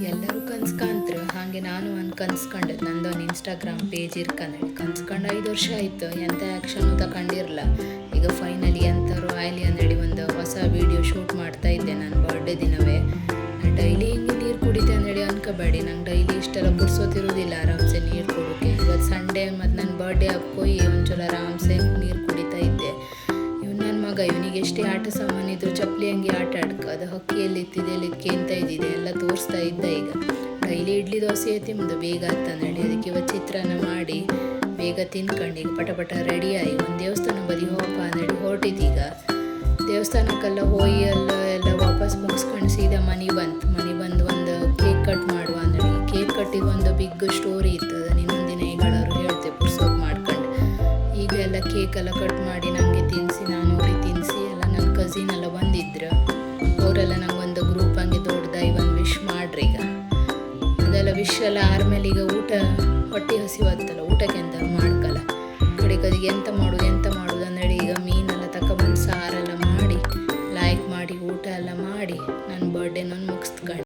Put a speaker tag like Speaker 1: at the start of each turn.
Speaker 1: ಎಲ್ಲರೂ ಕನ್ಸ್ಕಂತ್ರು ಹಾಗೆ ನಾನು ಒಂದು ಕನ್ಸ್ಕೊಂಡೆ. ನಂದೊಂದು ಇನ್ಸ್ಟಾಗ್ರಾಮ್ ಪೇಜ್ ಇರ್ಕಂದೇಳಿ ಕನ್ಸ್ಕೊಂಡು 5 ವರ್ಷ ಆಯಿತು. ಎಂಥ ಆ್ಯಕ್ಷನು ತಗೊಂಡಿರಲ್ಲ. ಈಗ ಫೈನಲಿ ಎಂಥರು ಆಯ್ಲಿ ಅಂದೇಳಿ ಒಂದು ಹೊಸ ವೀಡಿಯೋ ಶೂಟ್ ಮಾಡ್ತಾ ಇದ್ದೆ ನನ್ನ ಬರ್ಡೇ ದಿನವೇ. ಡೈಲಿ ಹಿಂಗೆ ನೀರು ಕುಡಿತೆ ಅಂದೇಳಿ ಅನ್ಕೋಬೇಡಿ, ನಂಗೆ ಡೈಲಿ ಇಷ್ಟೆಲ್ಲ ಪುರ್ಸೋತಿರೋದಿಲ್ಲ ಆರಾಮ್ಸೆ ನೀರು ಕುಡೋಕ್ಕೆ. ಇವತ್ತು ಸಂಡೇ ಮತ್ತು ನನ್ನ ಬರ್ಡೇ ಹಾಕ್ಕೋಯಿ ಒಂಚೂರು ಆರಾಮ್ಸೆ ನೀರು ಕುಡಿತಾ ಇದ್ದೆ. ನನ್ನ ಮಗ ಇವನಿಗೆ ಎಷ್ಟೇ ಆಟ ಸಾಮಾನಿದ್ರು ಚಪ್ಪಲಿ ಹಂಗೆ ಆಟ ಅದು ಹಕ್ಕಿಯಲ್ಲಿ ಇತ್ತಿದೆ ಲಿಕ್ಕೇಂತ ಇದ್ದಿದೆ ಎಲ್ಲ ತೋರಿಸ್ತಾ ಇದ್ದ. ಈಗ ಡೈಲಿ ಇಡ್ಲಿ ದೋಸೆ ತಿಂದು ಬೇಗ ನಡಿ, ಅದಕ್ಕೆ ಇವತ್ತು ಚಿತ್ರಾನ್ನ ಮಾಡಿ ಬೇಗ ತಿನ್ಕೊಂಡು ಈಗ ಪಟ ರೆಡಿಯಾಗಿ ಒಂದು ದೇವಸ್ಥಾನ ಬದಿ ಹೋಗಪ್ಪ ಅಂದೇಳಿ ಹೊರಟಿದ್ದೀಗ. ದೇವಸ್ಥಾನಕ್ಕೆಲ್ಲ ಹೋಗಿ ಎಲ್ಲ ವಾಪಸ್ ಮುಗಿಸ್ಕೊಂಡು ಸೀದಾ ಮನೆ ಬಂದು ಒಂದು ಕೇಕ್ ಕಟ್ ಮಾಡುವ ಅಂದೇಳಿ. ಕೇಕ್ ಕಟ್ಟಿಗೆ ಒಂದು ಬಿಗ್ ಸ್ಟೋರಿ ಇತ್ತು, ಅದನ್ನು ಇನ್ನೊಂದು ದಿನ ಈಗಳವರು ಹೇಳ್ತೆ ಪುರ್ಸೋದು ಮಾಡ್ಕೊಂಡು. ಈಗ ಎಲ್ಲ ಕೇಕೆಲ್ಲ ಕಟ್ ಮಾಡಿ ನನಗೆ ತಿನ್ನಿಸಿ, ನಾನು ಅವ್ರಿಗೆ ತಿನ್ನಿಸಿ, ಎಲ್ಲ ನನ್ನ ಕಸಿನ್ ಎಲ್ಲ ಬಂದಿದ್ರು. ಅವರೆಲ್ಲ ನಂಗೊಂದು ಗ್ರೂಪ್ ಹಂಗೆ ದೊಡ್ಡದಾಗಿ ಒಂದು ವಿಶ್ ಮಾಡ್ರಿ. ಈಗ ಅದೆಲ್ಲ ವಿಶ್ ಎಲ್ಲ ಆದ್ಮೇಲೆ ಈಗ ಊಟ ಹೊಟ್ಟೆ ಹಸಿವತ್ತಲ್ಲ, ಊಟಕ್ಕೆ ಎಂತ ಮಾಡ್ಕಲ್ಲ ಕಡೆಗೆ ಎಂತ ಮಾಡೋದು